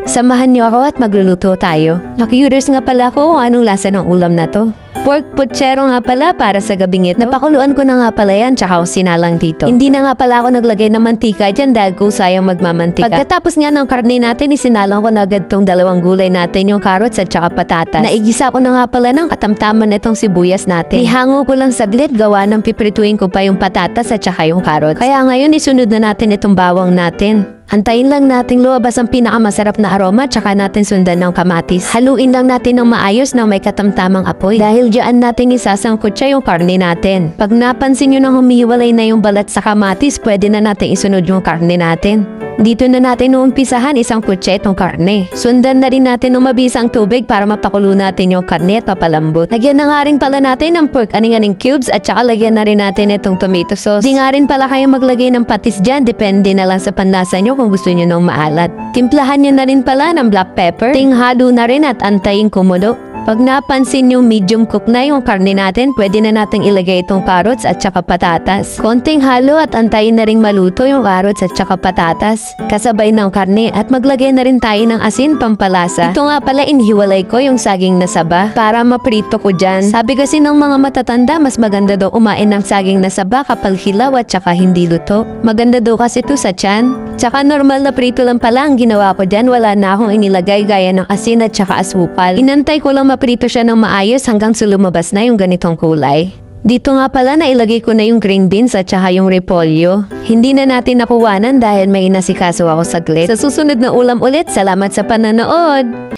Samahan niyo ako at magluluto tayo. Naki-curious nga pala ako kung anong lasa ng ulam na to. Pork puchero nga pala para sa gabing ito. Napakuluan ko na nga pala yan tsaka ako sinalang dito. Hindi na nga pala ako naglagay ng mantika dyan dahil ko sayang magmamantika. Pagkatapos nga ng karne natin, isinalang ko na agad tong dalawang gulay natin, yung carrots at tsaka patatas. Naigisa ko na nga pala ng katamtaman itong sibuyas natin. Ihango ko lang saglit gawa ng piprituin ko pa yung patatas at tsaka yung carrots. Kaya ngayon isunod na natin itong bawang natin. Antayin lang nating lumabas ang pinakamasarap na aroma tsaka natin sundan ng kamatis. Haluin lang natin ng maayos na may katamtamang apoy. Dahil diyan natin isasangkot siya yung karne natin. Pag napansin nyo nang humiwalay na yung balat sa kamatis, pwede na natin isunod yung karne natin. Dito na natin uumpisahan isang kutsa itong karne. Sundan na rin natin ng mabisang tubig para mapakulo natin yung karne at papalambot. Lagyan na nga rin pala natin ng pork aning-aning cubes at saka lagyan na rin natin itong tomato sauce. Di nga rin pala kayo maglagay ng patis dyan, depende na lang sa panlasa nyo kung gusto nyo ng maalat. Timplahan nyo na rin pala ng black pepper. Tinghalo na rin at antayin kumulo. Pag napansin yung medium cook na yung karne natin, pwede na natin ilagay itong carrots at saka patatas. Konting halo at antayin na rin maluto yung carrots at saka patatas. Kasabay ng karne at maglagay na rin tayo ng asin pampalasa. Ito nga pala inhiwalay ko yung saging na saba para maprito ko dyan. Sabi kasi ng mga matatanda, mas maganda daw umain ng saging na saba kapag hilaw at saka hindi luto. Maganda daw kasi ito sa tiyan. Tsaka normal na prito lang pala ang ginawa ko dyan. Wala na akong inilagay gaya ng asin at saka asukal. Inantay ko lang maprito siya ng maayos hanggang sa lumabas na yung ganitong kulay. Dito nga pala na ilagay ko na yung green beans at saka yung repolyo. Hindi na natin nakuwanan dahil may inasikaso ako saglit. Sa susunod na ulam ulit, salamat sa pananood!